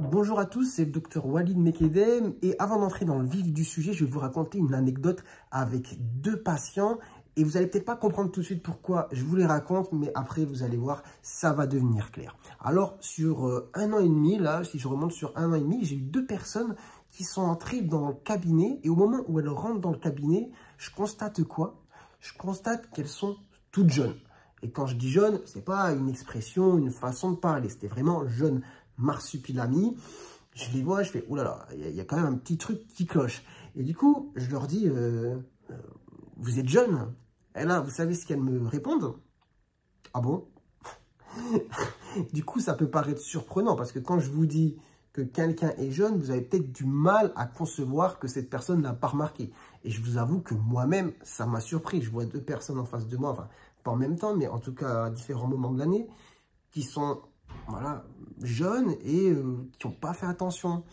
Bonjour à tous, c'est le docteur Walid Mekedem et avant d'entrer dans le vif du sujet, je vais vous raconter une anecdote avec deux patients et vous allez peut-être pas comprendre tout de suite pourquoi je vous les raconte, mais après vous allez voir, ça va devenir clair. Alors sur 1 an et demi, là, si je remonte sur 1 an et demi, j'ai eu deux personnes qui sont entrées dans le cabinet et au moment où elles rentrent dans le cabinet, je constate quoi? Je constate qu'elles sont toutes jeunes. Et quand je dis jeune, c'est pas une expression, une façon de parler, c'était vraiment jeune. Marsupilami, je les vois, je fais, oulala, il y a quand même un petit truc qui cloche. Et du coup, je leur dis, vous êtes jeune? Et là, vous savez ce qu'elles me répondent? Ah bon? Du coup, ça peut paraître surprenant, parce que quand je vous dis que quelqu'un est jeune, vous avez peut-être du mal à concevoir que cette personne n'a pas remarqué. Et je vous avoue que moi-même, ça m'a surpris. Je vois deux personnes en face de moi, enfin, pas en même temps, mais en tout cas à différents moments de l'année, qui sont... voilà, jeunes et qui n'ont pas fait attention.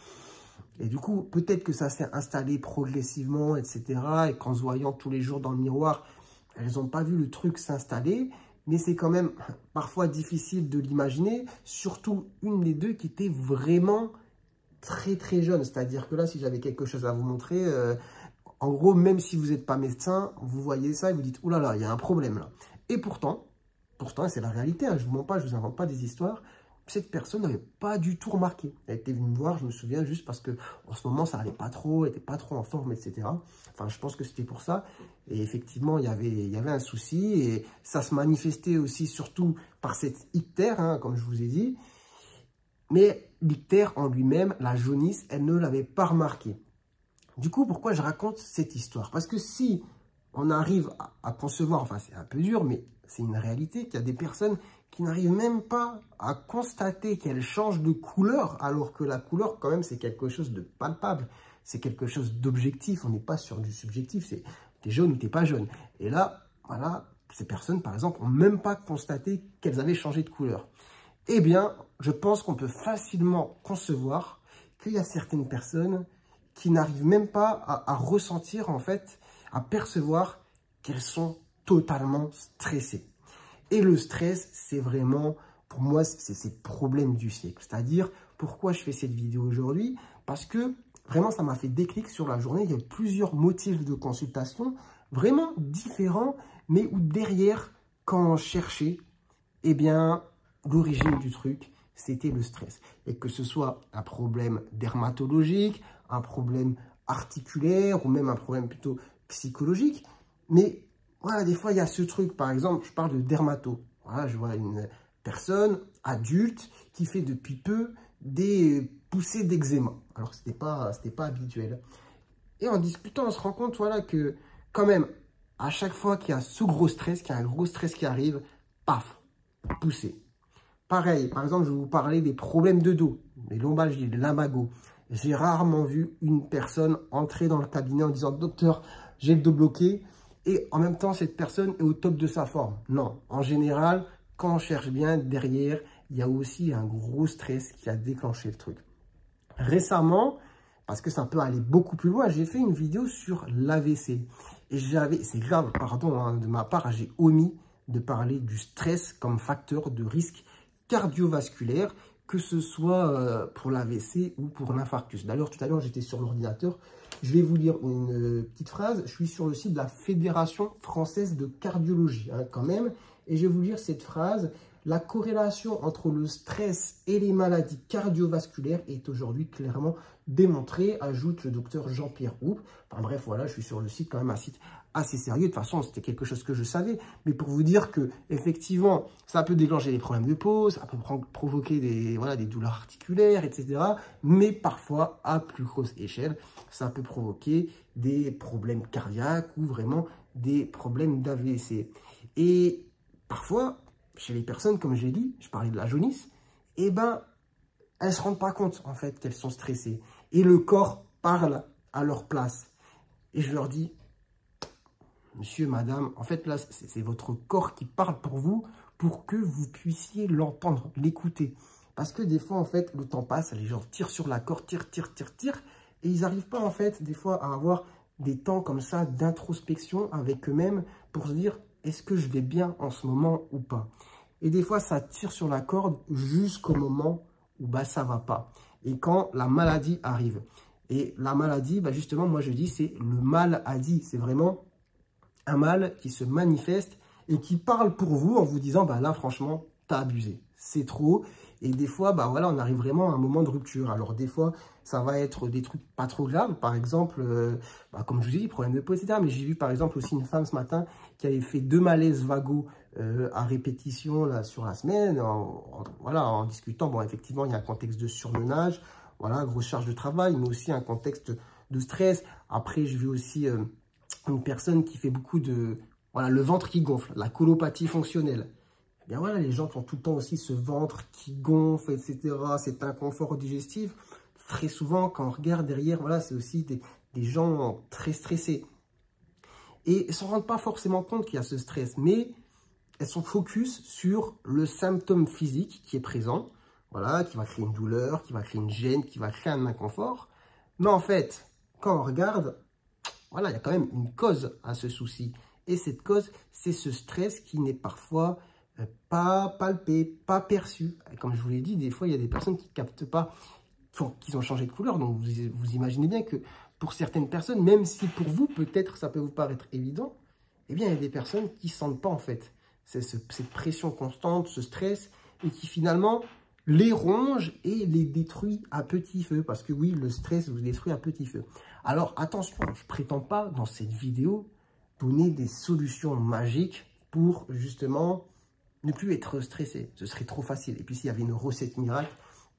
Et du coup, peut-être que ça s'est installé progressivement, etc. Et qu'en se voyant tous les jours dans le miroir, elles n'ont pas vu le truc s'installer. Mais c'est quand même parfois difficile de l'imaginer. Surtout une des deux qui était vraiment très très jeune. C'est-à-dire que là, si j'avais quelque chose à vous montrer, en gros, même si vous n'êtes pas médecin, vous voyez ça et vous dites, oulala, il y a un problème là. Et pourtant, c'est la réalité, hein, je ne vous mens pas, je ne vous invente pas des histoires. Cette personne n'avait pas du tout remarqué. Elle était venue me voir, je me souviens, juste parce que en ce moment, ça n'allait pas trop, elle n'était pas trop en forme, etc. Enfin, je pense que c'était pour ça. Et effectivement, il y avait un souci. Et ça se manifestait aussi, surtout, par cette ictère, hein, comme je vous ai dit. Mais l'ictère en lui-même, la jaunisse, elle ne l'avait pas remarqué. Du coup, pourquoi je raconte cette histoire? Parce que si on arrive à concevoir, enfin, c'est un peu dur, mais c'est une réalité, qu'il y a des personnes qui n'arrivent même pas à constater qu'elle change de couleur, alors que la couleur, quand même, c'est quelque chose de palpable, c'est quelque chose d'objectif, on n'est pas sur du subjectif, c'est t'es jaune ou t'es pas jaune. Et là, voilà, ces personnes, par exemple, n'ont même pas constaté qu'elles avaient changé de couleur. Eh bien, je pense qu'on peut facilement concevoir qu'il y a certaines personnes qui n'arrivent même pas à ressentir, en fait, à percevoir qu'elles sont totalement stressées. Et le stress, c'est vraiment, pour moi, c'est le problème du siècle. C'est-à-dire, pourquoi je fais cette vidéo aujourd'hui? Parce que vraiment, ça m'a fait déclic sur la journée. Il y a plusieurs motifs de consultation vraiment différents, mais où derrière, quand on cherchait, eh bien, l'origine du truc, c'était le stress. Et que ce soit un problème dermatologique, un problème articulaire ou même un problème plutôt psychologique. Mais voilà, des fois, il y a ce truc. Par exemple, je parle de dermato. Voilà, je vois une personne adulte qui fait depuis peu des poussées d'eczéma. Alors que ce n'était pas habituel. Et en discutant, on se rend compte voilà, que quand même, à chaque fois qu'il y a ce gros stress, qu'il y a un gros stress qui arrive, paf, poussée. Pareil, par exemple, je vais vous parler des problèmes de dos, les lombalgies, les lumbago. J'ai rarement vu une personne entrer dans le cabinet en disant « Docteur, j'ai le dos bloqué » et en même temps, cette personne est au top de sa forme. Non, en général, quand on cherche bien, derrière, il y a aussi un gros stress qui a déclenché le truc. Récemment, parce que ça peut aller beaucoup plus loin, j'ai fait une vidéo sur l'AVC. Et c'est grave, pardon, hein, de ma part, j'ai omis de parler du stress comme facteur de risque cardiovasculaire, que ce soit pour l'AVC ou pour l'infarctus. D'ailleurs, tout à l'heure, j'étais sur l'ordinateur. Je vais vous lire une petite phrase. Je suis sur le site de la Fédération française de cardiologie, hein, quand même. Et je vais vous lire cette phrase. La corrélation entre le stress et les maladies cardiovasculaires est aujourd'hui clairement démontrée, ajoute le docteur Jean-Pierre Houp. Enfin bref, voilà, je suis sur le site, quand même un site assez sérieux. De toute façon, c'était quelque chose que je savais. Mais pour vous dire que effectivement, ça peut déclencher des problèmes de peau, ça peut provoquer des douleurs articulaires, etc. Mais parfois, à plus grosse échelle, ça peut provoquer des problèmes cardiaques ou vraiment des problèmes d'AVC. Et parfois, chez les personnes, comme j'ai dit, je parlais de la jaunisse, eh ben, elles ne se rendent pas compte, en fait, qu'elles sont stressées. Et le corps parle à leur place. Et je leur dis, monsieur, madame, en fait, là, c'est votre corps qui parle pour vous, pour que vous puissiez l'entendre, l'écouter. Parce que des fois, en fait, le temps passe, les gens tirent sur la corde, tirent, et ils n'arrivent pas, en fait, des fois, à avoir des temps comme ça d'introspection avec eux-mêmes pour se dire, est-ce que je vais bien en ce moment ou pas? Et des fois, ça tire sur la corde jusqu'au moment où bah, ça ne va pas. et quand la maladie arrive. Et la maladie, bah justement, moi je dis, c'est le mal a dit. C'est vraiment un mal qui se manifeste et qui parle pour vous en vous disant, bah là, franchement, t'as abusé. C'est trop. Et des fois, bah voilà, on arrive vraiment à un moment de rupture. Alors des fois, ça va être des trucs pas trop graves. Par exemple, comme je vous ai dit, problème de peau, etc. Mais j'ai vu par exemple aussi une femme ce matin qui avait fait 2 malaises vagos à répétition là, sur la semaine. En discutant, bon, effectivement, il y a un contexte de surmenage. Voilà, grosse charge de travail, mais aussi un contexte de stress. Après, j'ai vu aussi une personne qui fait beaucoup de... Voilà, le ventre qui gonfle, la colopathie fonctionnelle. Eh bien voilà, les gens qui ont tout le temps aussi ce ventre qui gonfle, etc., cet inconfort digestif. Très souvent, quand on regarde derrière, voilà, c'est aussi des gens très stressés. Et elles ne s'en rendent pas forcément compte qu'il y a ce stress, mais elles sont focus sur le symptôme physique qui est présent. Voilà, qui va créer une douleur, qui va créer une gêne, qui va créer un inconfort. Mais en fait, quand on regarde, voilà, il y a quand même une cause à ce souci. Et cette cause, c'est ce stress qui n'est parfois pas palpé, pas perçu. Et comme je vous l'ai dit, des fois, il y a des personnes qui ne captent pas, qui ont changé de couleur. Donc, vous imaginez bien que pour certaines personnes, même si pour vous, peut-être, ça peut vous paraître évident, eh bien, il y a des personnes qui ne sentent pas, en fait, cette pression constante, ce stress, et qui finalement les ronge et les détruit à petit feu. Parce que oui, le stress vous détruit à petit feu. Alors attention, je ne prétends pas dans cette vidéo donner des solutions magiques pour justement ne plus être stressé. Ce serait trop facile. Et puis s'il y avait une recette miracle,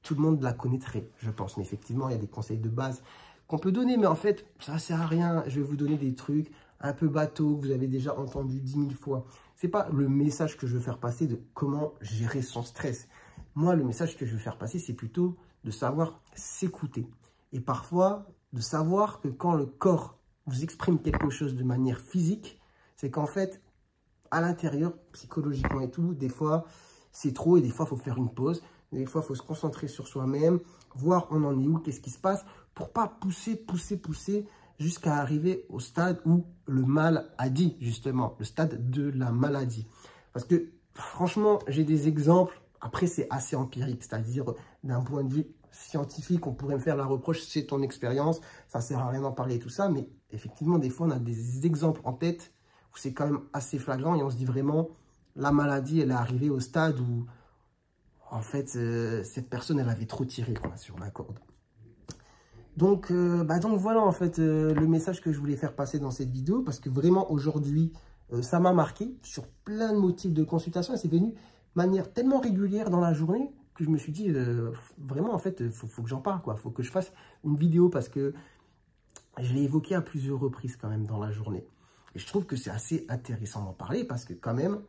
tout le monde la connaîtrait, je pense. Mais effectivement, il y a des conseils de base qu'on peut donner. Mais en fait, ça ne sert à rien. Je vais vous donner des trucs un peu bateaux que vous avez déjà entendu 10 000 fois. Ce n'est pas le message que je veux faire passer de comment gérer son stress. Moi, le message que je veux faire passer, c'est plutôt de savoir s'écouter. Et parfois, de savoir que quand le corps vous exprime quelque chose de manière physique, c'est qu'en fait, à l'intérieur, psychologiquement et tout, des fois, c'est trop et des fois, il faut faire une pause. Des fois, il faut se concentrer sur soi-même, voir on en est où, qu'est-ce qui se passe, pour pas pousser jusqu'à arriver au stade où le mal a dit, justement, le stade de la maladie. Parce que, franchement, j'ai des exemples. Après, c'est assez empirique, c'est-à-dire d'un point de vue scientifique, on pourrait me faire la reproche, c'est ton expérience, ça ne sert à rien d'en parler et tout ça, mais effectivement, des fois, on a des exemples en tête où c'est quand même assez flagrant et on se dit vraiment, la maladie, elle est arrivée au stade où, en fait, cette personne, elle avait trop tiré quoi, sur la corde. Donc voilà, en fait, le message que je voulais faire passer dans cette vidéo, parce que vraiment, aujourd'hui, ça m'a marqué sur plein de motifs de consultation et c'est venu manière tellement régulière dans la journée que je me suis dit, vraiment, en fait, faut que j'en parle, quoi. Faut que je fasse une vidéo parce que je l'ai évoqué à plusieurs reprises quand même dans la journée. Et je trouve que c'est assez intéressant d'en parler parce que quand même,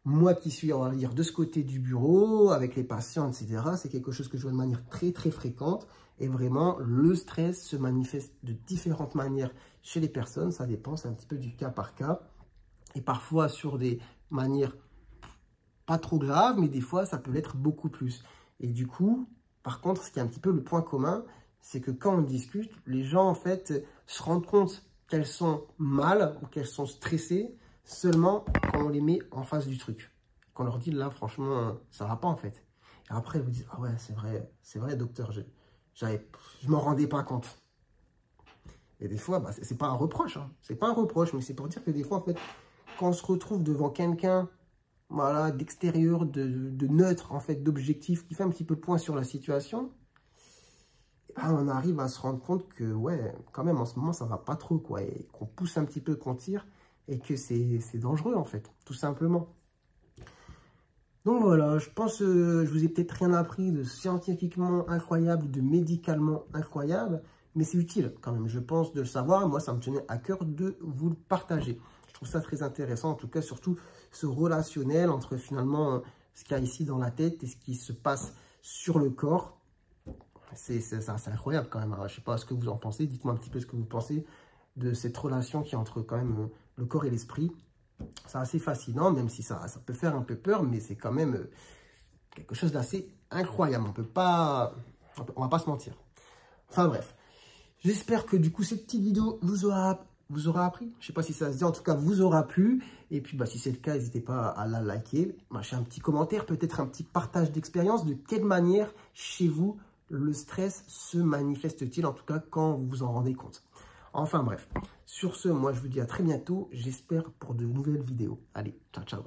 moi qui suis, on va dire, de ce côté du bureau, avec les patients, etc., c'est quelque chose que je vois de manière très, très fréquente. Et vraiment, le stress se manifeste de différentes manières chez les personnes. Ça dépend, c'est un petit peu du cas par cas. Et parfois sur des manières pas trop grave, mais des fois, ça peut l'être beaucoup plus. Et du coup, par contre, ce qui est un petit peu le point commun, c'est que quand on discute, les gens, en fait, se rendent compte qu'elles sont mal ou qu'elles sont stressées seulement quand on les met en face du truc. Qu'on leur dit, là, franchement, ça va pas, en fait. Et après, elles vous disent, ah ouais, c'est vrai, docteur, je m'en rendais pas compte. Et des fois, c'est pas un reproche, hein. C'est pas un reproche, mais c'est pour dire que des fois, en fait, quand on se retrouve devant quelqu'un, voilà, d'extérieur, de neutre, en fait, d'objectif, qui fait un petit peu le point sur la situation, on arrive à se rendre compte que, ouais, quand même, en ce moment, ça va pas trop, quoi, et qu'on pousse un petit peu, qu'on tire, et que c'est dangereux, en fait, tout simplement. Donc voilà, je pense que je vous ai peut-être rien appris de scientifiquement incroyable, de médicalement incroyable, mais c'est utile quand même, je pense, de le savoir. Et moi, ça me tenait à cœur de vous le partager. Je trouve ça très intéressant, en tout cas, surtout ce relationnel entre finalement ce qu'il y a ici dans la tête et ce qui se passe sur le corps. C'est incroyable quand même. Alors, je ne sais pas ce que vous en pensez. Dites-moi un petit peu ce que vous pensez de cette relation qui est entre quand même le corps et l'esprit. C'est assez fascinant, même si ça peut faire un peu peur, mais c'est quand même quelque chose d'assez incroyable. On va pas se mentir. Enfin bref, j'espère que du coup cette petite vidéo vous aura appris. Je sais pas si ça se dit, en tout cas vous aura plu. Et puis si c'est le cas, n'hésitez pas à la liker, lâcher un petit commentaire, peut-être un petit partage d'expérience, de quelle manière chez vous le stress se manifeste-t-il, en tout cas quand vous vous en rendez compte? Enfin bref, sur ce, moi je vous dis à très bientôt, j'espère pour de nouvelles vidéos. Allez, ciao ciao.